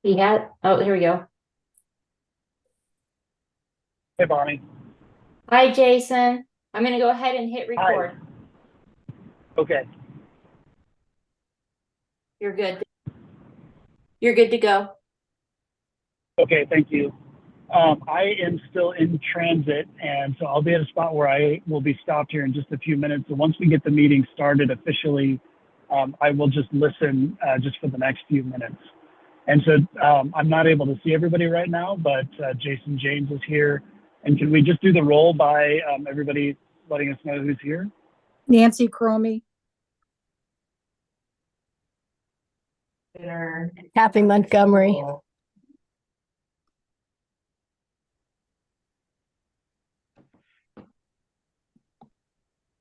He had, oh, here we go. Hey, Bonnie. Hi, Jason. I'm gonna go ahead and hit Hi. record. Okay. You're good. You're good to go. Okay. Thank you. I am still in transit, and so I'll be at a spot where I will be stopped here in just a few minutes. So once we get the meeting started officially, I will just listen just for the next few minutes. And so I'm not able to see everybody right now, but Jason James is here. And can we just do the roll by everybody letting us know who's here? Nancy Cromie. Kathy Montgomery.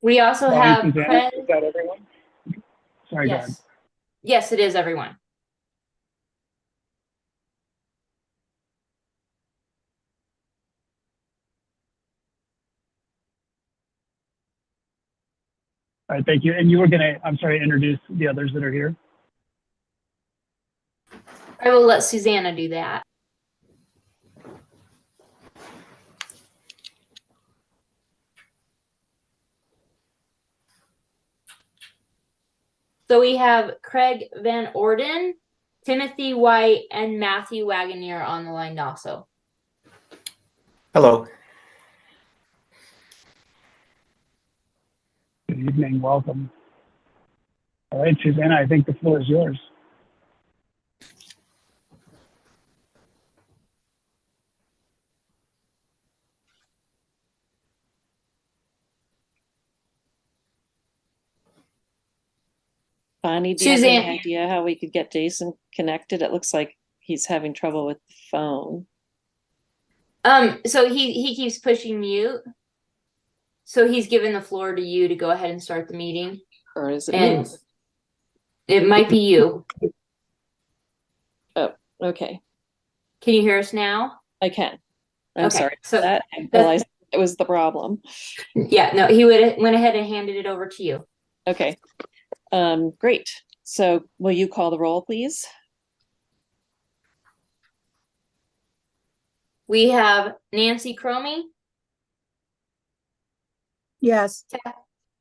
We also Bonnie, have Susanna, Craig. is that everyone? Sorry, go ahead. Yes. Yes, it is everyone. All right, thank you. And you were gonna, I'm sorry, introduce the others that are here. I will let Susanna do that. So we have Craig Van Orden, Timothy White, and Matthew Wagoneer on the line also. Hello. Good evening, welcome. All right, Susanna, I think the floor is yours. Bonnie, do you have any idea how we could get Jason connected? It looks like he's having trouble with the phone. So he keeps pushing mute. So he's given the floor to you to go ahead and start the meeting. Or is it And me? it might be you. Oh, okay. Can you hear us now? I can. I'm Okay, sorry so for that. I realized it was the problem. Yeah, no, went ahead and handed it over to you. Okay. Great. So will you call the roll, please? We have Nancy Cromie, Yes.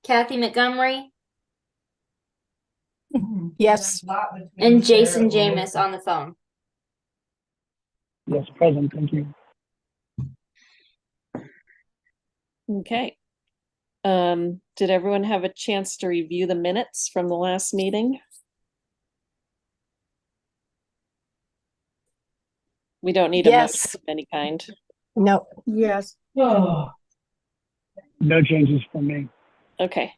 Kathy Montgomery, Yes. and Jason James on the phone. Yes, present, thank you. Okay. Did everyone have a chance to review the minutes from the last meeting? We don't need a motion of any kind. No. Yes. No changes from me. Okay.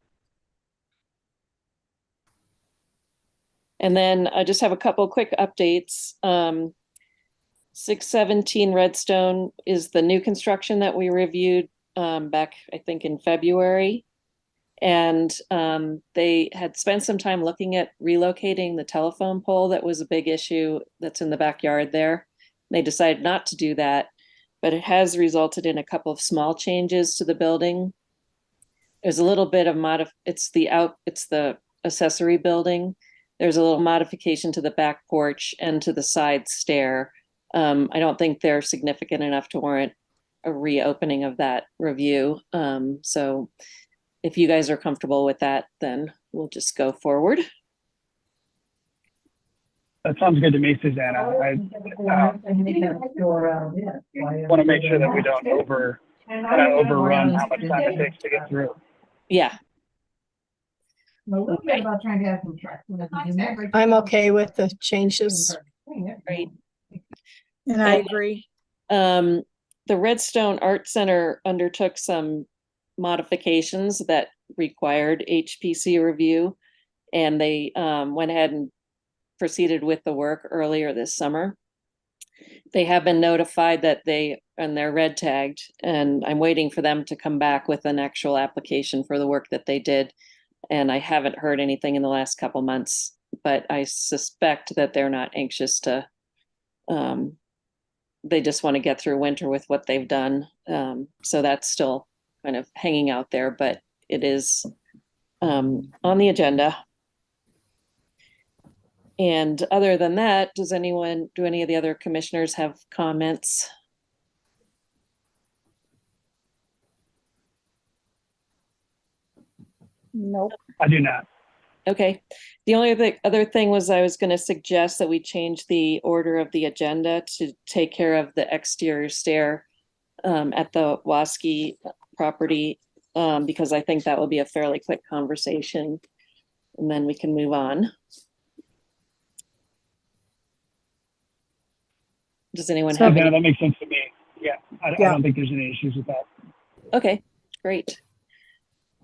And then I just have a couple quick updates. 617 Redstone is the new construction that we reviewed back, I think, in February. And they had spent some time looking at relocating the telephone pole that was a big issue that's in the backyard there. They decided not to do that, but it has resulted in a couple of small changes to the building. There's a little bit of it's the accessory building. There's a little modification to the back porch and to the side stair. I don't think they're significant enough to warrant a reopening of that review. So if you guys are comfortable with that, then we'll just go forward. That sounds good to me, Susanna. I want to make sure that we don't overrun how much time it takes to get through. Yeah. Okay. I'm okay with the changes. Great. And I agree. The Redstone Art Center undertook some modifications that required HPC review, and they went ahead and proceeded with the work earlier this summer. They have been notified that they're red tagged, and I'm waiting for them to come back with an actual application for the work that they did. And I haven't heard anything in the last couple months, but I suspect that they're not anxious to, they just want to get through winter with what they've done. So that's still kind of hanging out there, but it is on the agenda. And other than that, do any of the other commissioners have comments? Nope. I do not. Okay. The only other thing was I was going to suggest that we change the order of the agenda to take care of the exterior stair at the Waskey property, because I think that will be a fairly quick conversation, and then we can move on. Does anyone have Susanna, any? that makes sense to me. Yeah, I Yeah. don't think there's any issues with that. Okay, great.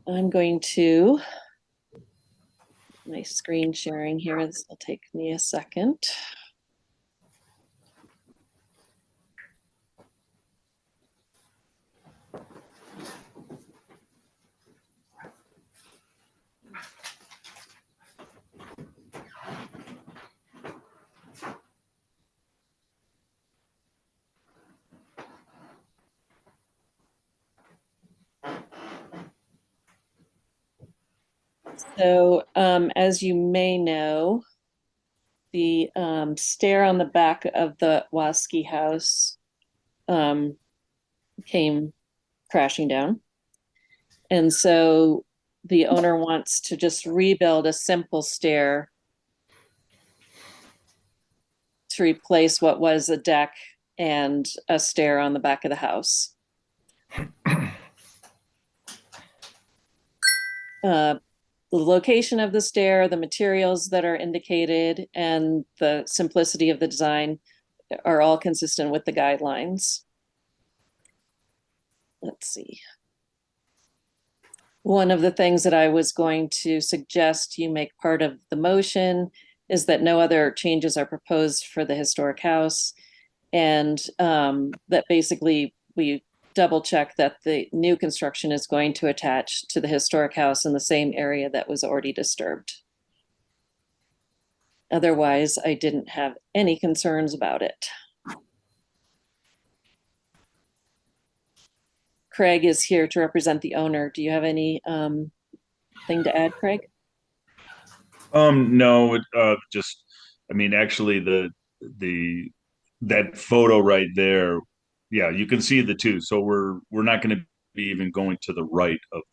I'm going to my screen sharing here. This will take me a second. So, as you may know, the stair on the back of the Waskey house came crashing down. And so the owner wants to just rebuild a simple stair to replace what was a deck and a stair on the back of the house. The location of the stair, the materials that are indicated, and the simplicity of the design are all consistent with the guidelines. Let's see. One of the things that I was going to suggest you make part of the motion is that no other changes are proposed for the historic house, and that basically we double check that the new construction is going to attach to the historic house in the same area that was already disturbed. Otherwise, I didn't have any concerns about it. Craig is here to represent the owner. Do you have any thing to add, Craig? No, just, I mean, actually that photo right there, yeah, you can see the two. So we're not going to be even going to the right of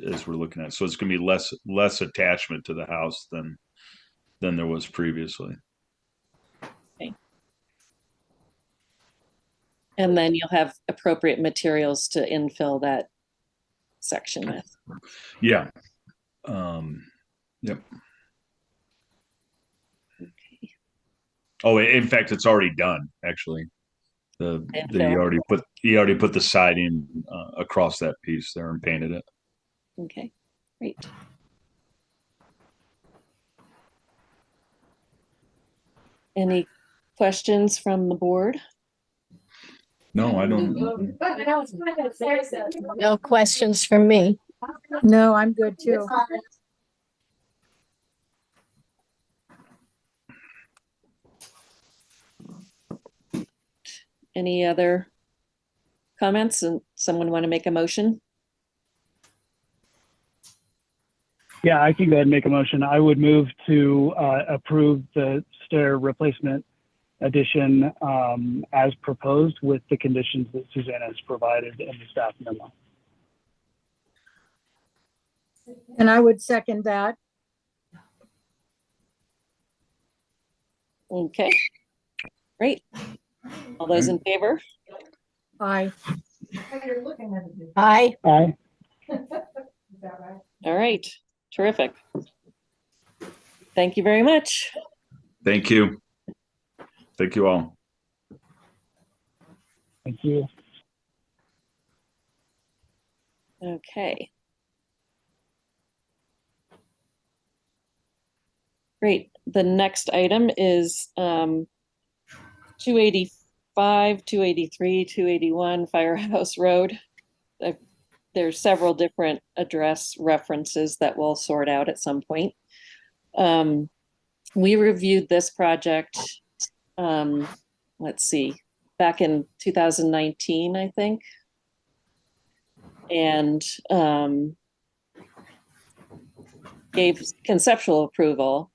as we're looking at. So it's going to be less attachment to the house than there was previously. Okay. And then you'll have appropriate materials to infill that section with. Yeah. Yep. Okay. Oh, in fact, it's already done. Actually, he already put the siding across that piece there and painted it. Okay, great. Any questions from the board? No, I don't. No questions from me. No, I'm good too. Any other comments, and someone want to make a motion? Yeah, I can go ahead and make a motion. I would move to approve the stair replacement addition as proposed with the conditions that Susanna has provided in the staff memo. And I would second that. Okay, great. All those in favor? Aye. Aye. Aye. All right, terrific. Thank you very much. Thank you. Thank you all. Thank you. Okay. Great. The next item is 285, 283, 281 Firehouse Road. There's several different address references that we'll sort out at some point. We reviewed this project, let's see, back in 2019, I think. And gave conceptual approval.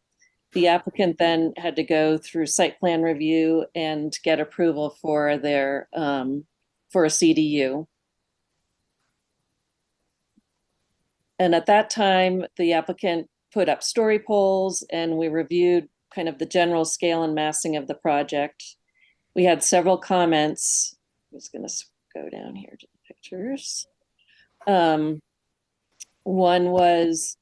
the applicant then had to go through site plan review and get approval for their, for a CDU. And at that time, the applicant put up story poles and we reviewed kind of the general scale and massing of the project. We had several comments. I'm just gonna go down here to the pictures. One was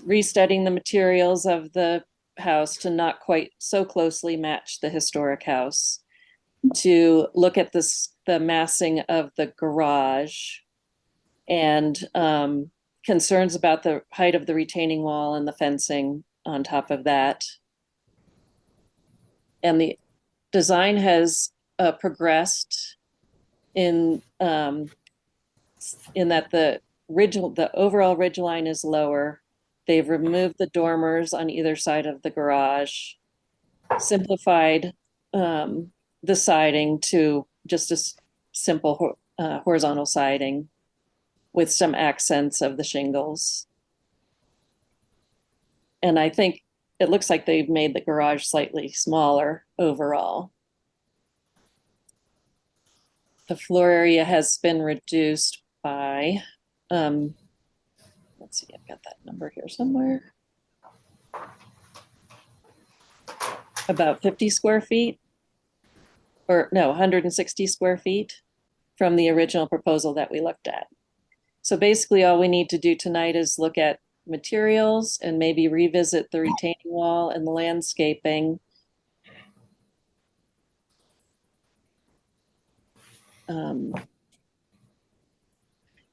restudying the materials of the house to not quite so closely match the historic house, to look at this, the massing of the garage, and concerns about the height of the retaining wall and the fencing on top of that. And the design has progressed in that the overall ridge line is lower. They've removed the dormers on either side of the garage, simplified the siding to just a simple horizontal siding with some accents of the shingles. And I think it looks like they've made the garage slightly smaller overall. The floor area has been reduced by, let's see, I've got that number here somewhere. About 50 square feet, or no, 160 square feet from the original proposal that we looked at. So basically all we need to do tonight is look at materials and maybe revisit the retaining wall and the landscaping.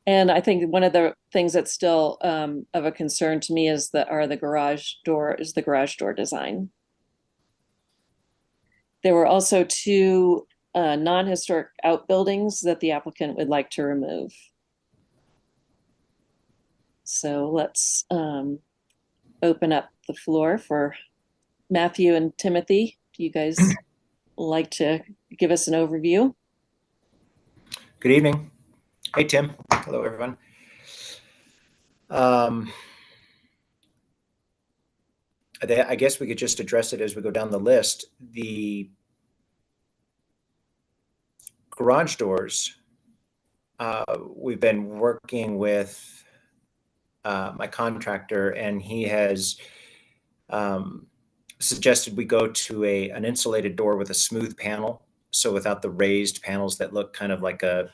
And I think one of the things that's still of a concern to me is the garage door design. There were also two non-historic outbuildings that the applicant would like to remove. So let's open up the floor for Matthew and Timothy. Do you guys like to give us an overview? Good evening. Hey, Tim. Hello, everyone. I guess we could just address it as we go down the list. The garage doors, we've been working with my contractor, and he has suggested we go to an insulated door with a smooth panel. So without the raised panels that look kind of like a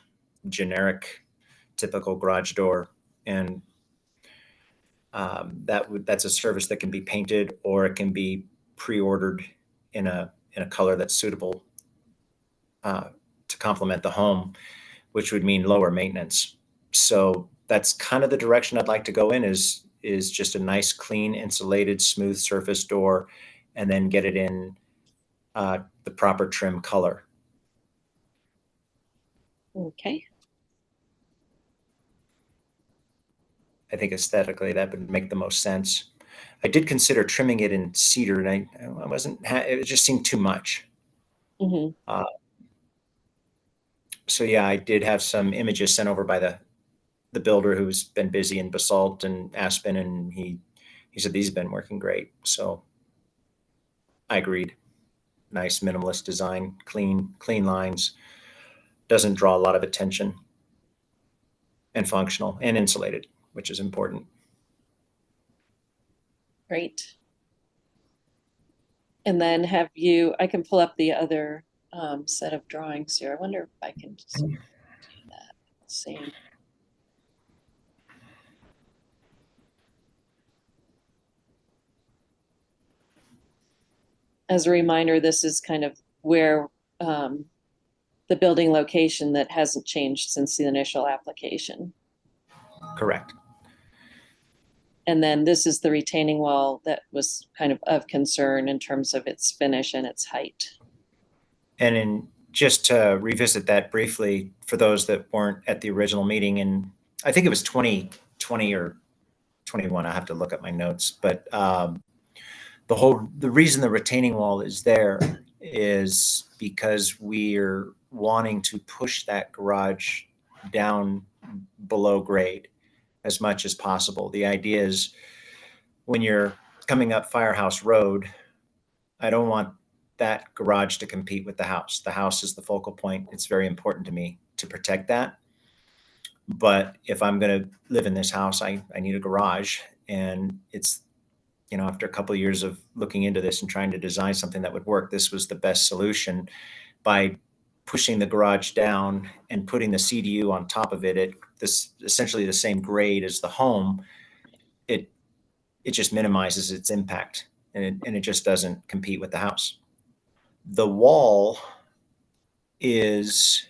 generic typical garage door. And that's a service that can be painted, or it can be pre-ordered in a color that's suitable to complement the home, which would mean lower maintenance. So that's kind of the direction I'd like to go in, is just a nice, clean, insulated, smooth surface door, and then get it in the proper trim color. Okay. I think aesthetically that would make the most sense. I did consider trimming it in cedar, and I wasn't, it just seemed too much. Mm-hmm. So yeah, I did have some images sent over by the builder, who's been busy in basalt and aspen, and he said these have been working great. So I agreed. Nice minimalist design, clean lines, doesn't draw a lot of attention, and functional and insulated, which is important. Great. And then I can pull up the other set of drawings here. I wonder if I can just do that. Let's see. As a reminder, this is kind of where the building location that hasn't changed since the initial application. Correct. And then this is the retaining wall that was kind of concern in terms of its finish and its height. And just to revisit that briefly for those that weren't at the original meeting, and I think it was 2020 or 21, I have to look at my notes, but the reason the retaining wall is there is because we're wanting to push that garage down below grade as much as possible. The idea is when you're coming up Firehouse Road, I don't want that garage to compete with the house. The house is the focal point. It's very important to me to protect that. But if I'm going to live in this house, I need a garage. And it's, after a couple of years of looking into this and trying to design something that would work, this was the best solution. By pushing the garage down and putting the CDU on top of it at this essentially the same grade as the home, it just minimizes its impact, and it just doesn't compete with the house. The wall is,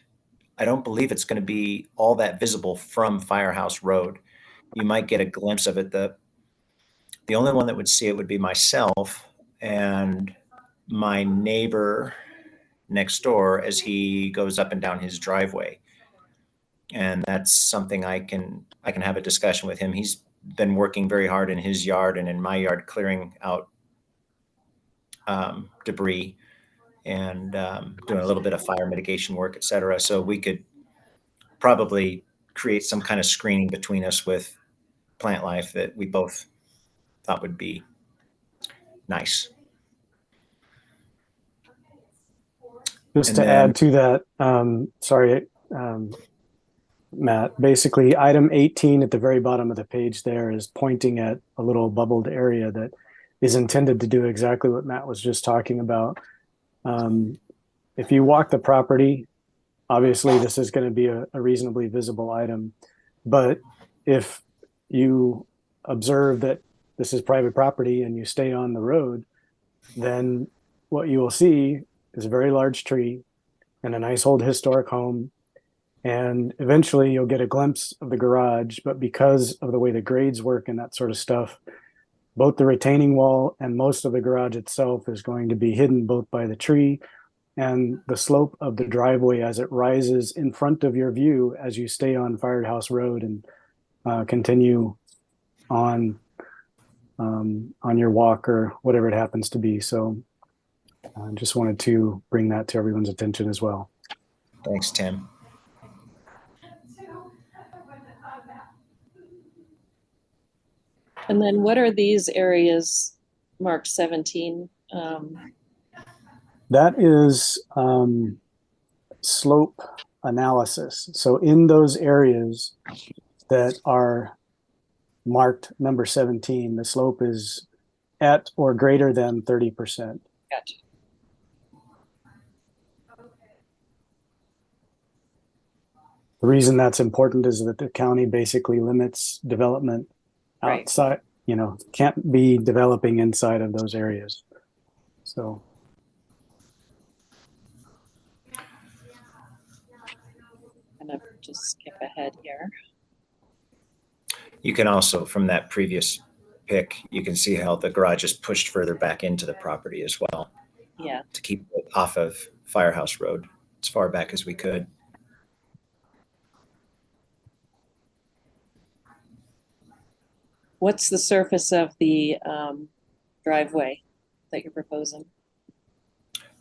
I don't believe it's going to be all that visible from Firehouse Road. You might get a glimpse of it. The only one that would see it would be myself and my neighbor next door as he goes up and down his driveway. And that's something I can have a discussion with him. He's been working very hard in his yard and in my yard, clearing out debris and doing a little bit of fire mitigation work, et cetera. So we could probably create some kind of screening between us with plant life that we both thought would be nice. Just And to then- add to that, sorry, Matt, basically item 18 at the very bottom of the page there is pointing at a little bubbled area that is intended to do exactly what Matt was just talking about. If you walk the property, obviously this is going to be a reasonably visible item. But if you observe that this is private property and you stay on the road, then what you will see is a very large tree and a nice old historic home. And eventually you'll get a glimpse of the garage, but because of the way the grades work and that sort of stuff, both the retaining wall and most of the garage itself is going to be hidden both by the tree and the slope of the driveway as it rises in front of your view as you stay on Firehouse Road and continue on your walk or whatever it happens to be. So I just wanted to bring that to everyone's attention as well. Thanks, Tim. And then what are these areas marked 17? That is slope analysis. So in those areas that are marked number 17, the slope is at or greater than 30%. Gotcha. The reason that's important is that the county basically limits development Right. outside, can't be developing inside of those areas. So I'm gonna just skip ahead here. You can also, from that previous pic, you can see how the garage is pushed further back into the property as well Yeah. to keep it off of Firehouse Road as far back as we could. What's the surface of the driveway that you're proposing?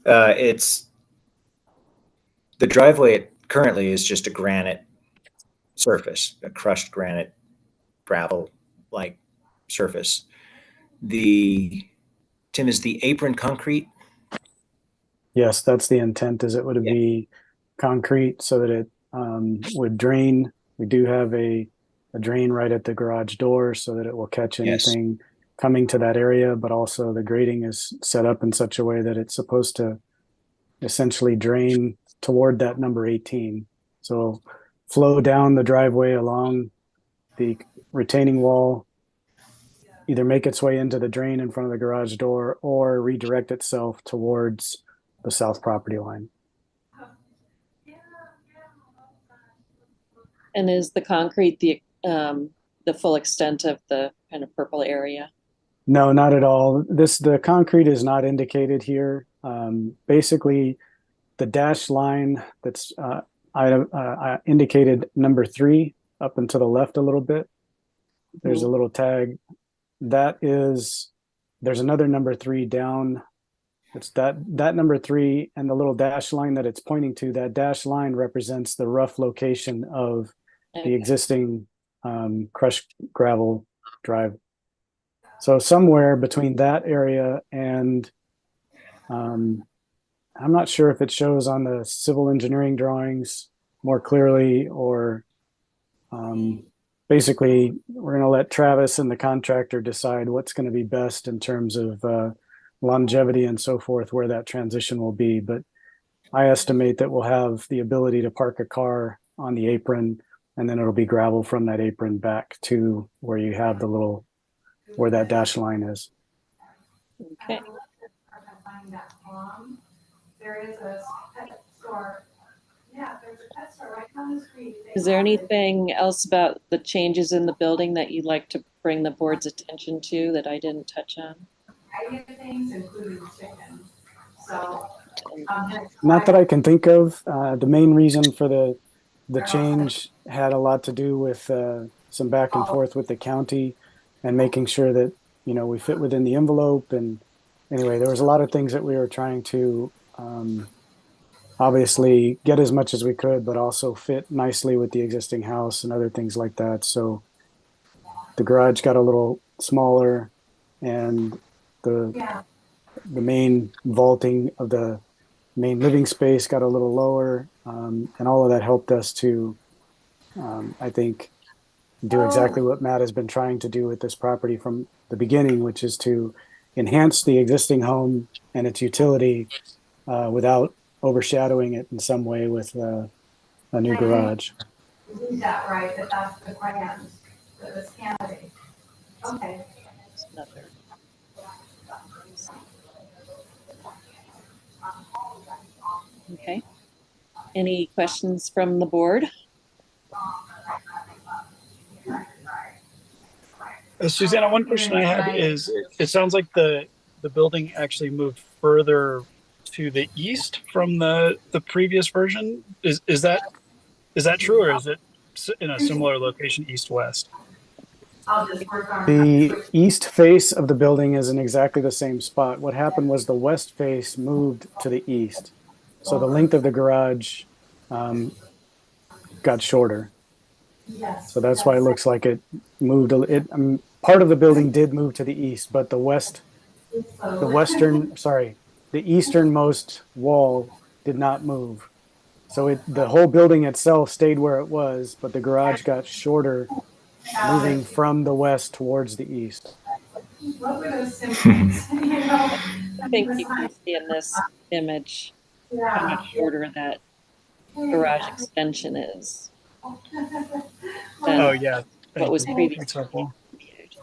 It's the driveway currently is just a granite surface, a crushed granite gravel like surface. Tim, is the apron concrete? yes, that's the intent, is it would be concrete so that it would drain. We do have a drain right at the garage door so that it will catch anything coming to that area, but also the grading is set up in such a way that it's supposed to essentially drain toward that number 18. So flow down the driveway along the retaining wall, either make its way into the drain in front of the garage door or redirect itself towards the south property line. And is the concrete the full extent of the kind of purple area? No, not at all. The concrete is not indicated here. Basically, the dashed line that's I indicated number 3 up and to the left a little bit. There's a little tag. There's another number 3 down. It's that number 3 and the little dash line that it's pointing to. That dash line represents the rough location of the existing crushed gravel drive. So somewhere between that area and I'm not sure if it shows on the civil engineering drawings more clearly or basically we're going to let Travis and the contractor decide what's going to be best in terms of longevity and so forth, where that transition will be. But I estimate that we'll have the ability to park a car on the apron, and then it'll be gravel from that apron back to where you have the little, where that dash line is. Okay. Is there anything else about the changes in the building that you'd like to bring the board's attention to that I didn't touch on? Not that I can think of. The main reason for the change had a lot to do with some back and forth with the county and making sure that, you know, we fit within the envelope. And anyway, there was a lot of things that we were trying to obviously get as much as we could, but also fit nicely with the existing house and other things like that. So the garage got a little smaller, and the main vaulting of the main living space got a little lower, and all of that helped us to, I think, do exactly what Matt has been trying to do with this property from the beginning, which is to enhance the existing home and its utility without overshadowing it in some way with a new garage. Another. Okay. Any questions from the board? Susanna, one question I had is, it sounds like the building actually moved further to the east from the previous version. Is that true, or is it in a similar location, east-west? The east face of the building is in exactly the same spot. What happened was the west face moved to the east. So the length of the garage got shorter. So that's why it looks like it moved. Part of the building did move to the east, but the easternmost wall did not move. So the whole building itself stayed where it was, but the garage got shorter, moving from the west towards the east. I think you can see in this image how much shorter that garage extension is than Oh, yeah. what was Thank you. previously That's helpful. viewed.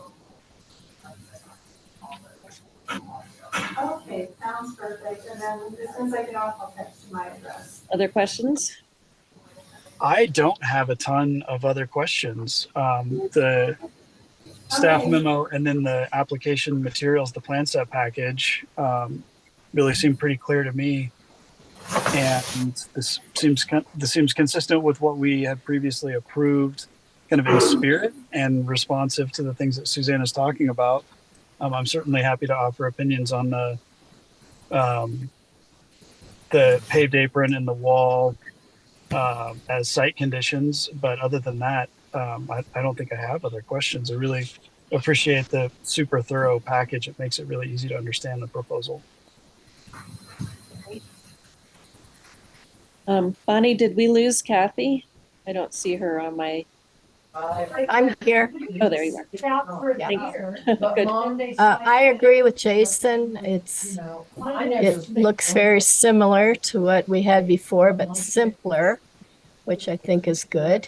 Other questions? I don't have a ton of other questions. The staff memo and then the application materials, the plan set package, really seem pretty clear to me. And this seems consistent with what we had previously approved, kind of in spirit and responsive to the things that Susanna's talking about. I'm certainly happy to offer opinions on the paved apron and the wall as site conditions, but other than that, I don't think I have other questions. I really appreciate the super thorough package. It makes it really easy to understand the proposal. Bonnie, did we lose Kathy? I don't see her on my. I'm here. Oh, there you are. Thank you. Good. I agree with Jason. It looks very similar to what we had before, but simpler, which I think is good.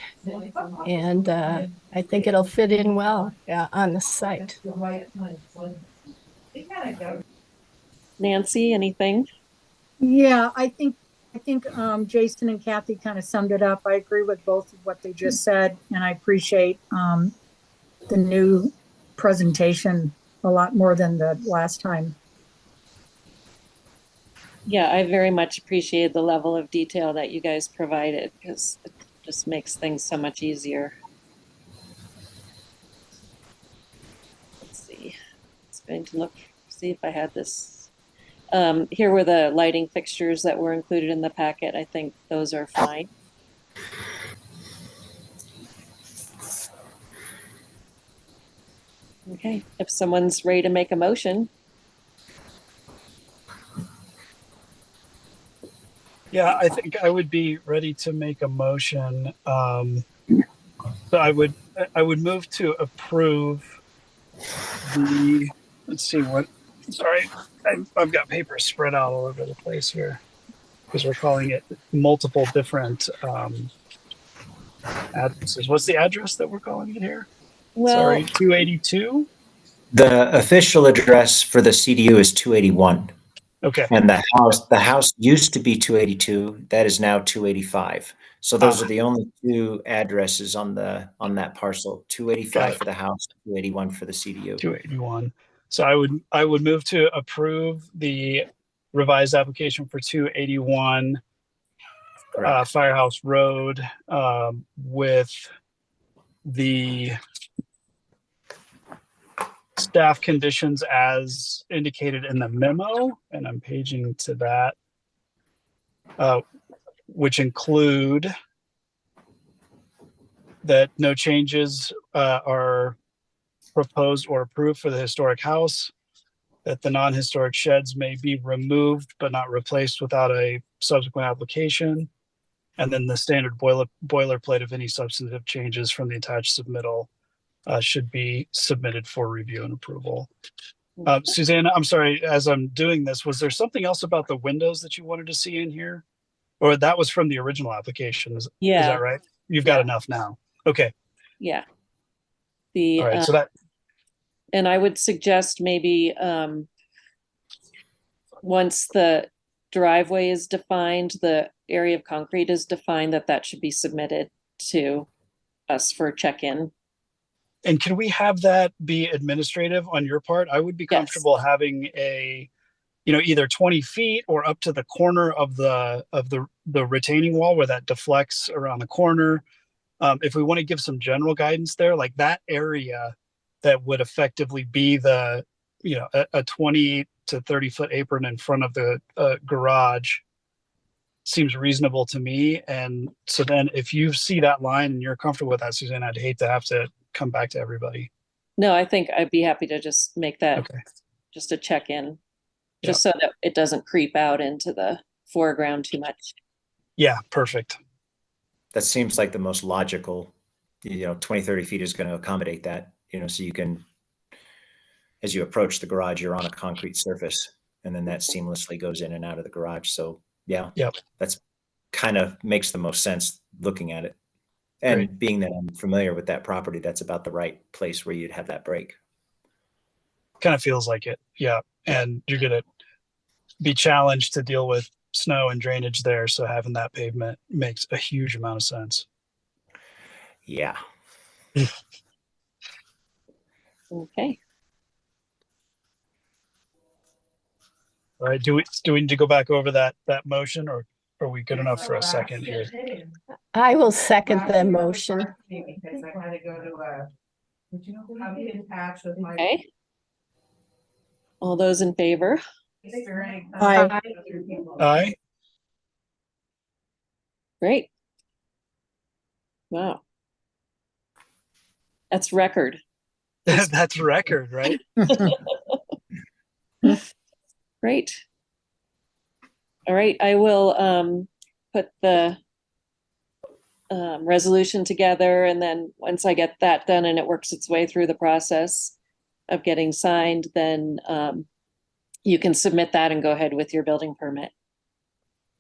And I think it'll fit in well on the site. Nancy, anything? Yeah, I think Jason and Kathy kind of summed it up. I agree with both of what they just said, and I appreciate the new presentation a lot more than the last time. Yeah, I very much appreciate the level of detail that you guys provided because it just makes things so much easier. Let's see. It's going to see if I had this. Here were the lighting fixtures that were included in the packet. I think those are fine. Okay, if someone's ready to make a motion. Yeah, I think I would be ready to make a motion. So I would move to approve the, let's see what, sorry, I've got paper spread out all over the place here because we're calling it multiple different addresses. What's the address that we're calling it here? Well, Sorry, 282? The official address for the CDU is 281. Okay. And the house used to be 282. That is now 285. So those are the only two addresses on that parcel. 285 for the house, 281 for the CDU. 281. So I would move to approve the revised application for 281 Firehouse Road with the staff conditions as indicated in the memo, and I'm paging to that, which include that no changes are proposed or approved for the historic house, that the non-historic sheds may be removed but not replaced without a subsequent application, and then the standard boilerplate of any substantive changes from the attached submittal should be submitted for review and approval. Suzanne, I'm sorry, as I'm doing this, was there something else about the windows that you wanted to see in here? Or that was from the original application, is that right? You've got enough now. Okay. Yeah. All right, so that, and I would suggest maybe once the driveway is defined, the area of concrete is defined, that should be submitted to us for check-in. and can we have that be administrative on your part? I would be comfortable having a, either 20 feet or up to the corner of the retaining wall where that deflects around the corner. If we want to give some general guidance there, like that area that would effectively be the, a 20 to 30 foot apron in front of the garage seems reasonable to me. And so then if you see that line and you're comfortable with that, Suzanne, I'd hate to have to come back to everybody. No, I think I'd be happy to just make that Okay. just a check-in, just so that it doesn't creep out into the foreground too much. Yeah, perfect. That seems like the most logical, 20, 30 feet is going to accommodate that, so you can, as you approach the garage, you're on a concrete surface, and then that seamlessly goes in and out of the garage. So yeah, that's kind of makes the most sense looking at it. And being that I'm familiar with that property, that's about the right place where you'd have that break. Kind of feels like it. Yeah. And you're going to be challenged to deal with snow and drainage there. So having that pavement makes a huge amount of sense. Yeah. Okay. All right. Do we need to go back over that motion, or are we good enough for a second here? I will second the motion. Okay. All those in favor? Aye. Aye. Great. Wow. That's record. That's record, right? Great. All right, I will put the resolution together, and then once I get that done and it works its way through the process of getting signed, then you can submit that and go ahead with your building permit.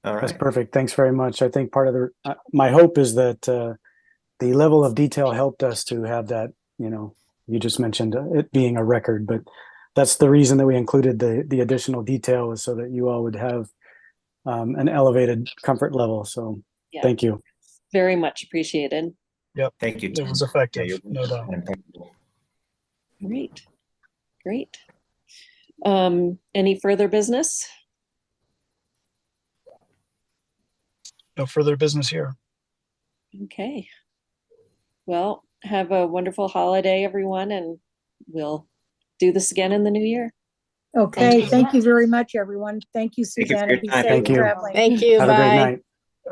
All right. That's perfect. Thanks very much. I think part of the my hope is that the level of detail helped us to have that, you just mentioned it being a record, but that's the reason that we included the additional detail, was so that you all would have an elevated comfort level. So thank you. Very much appreciated. Yep. Thank you. It was effective, no doubt. Great. Great. Any further business? No further business here. Okay. Well, have a wonderful holiday, everyone, and we'll do this again in the new year. Okay, thank you very much, everyone. Thank you, Thank you for Susanna. your Be time. safe Thank you. traveling. Thank you. Have a great Bye. night.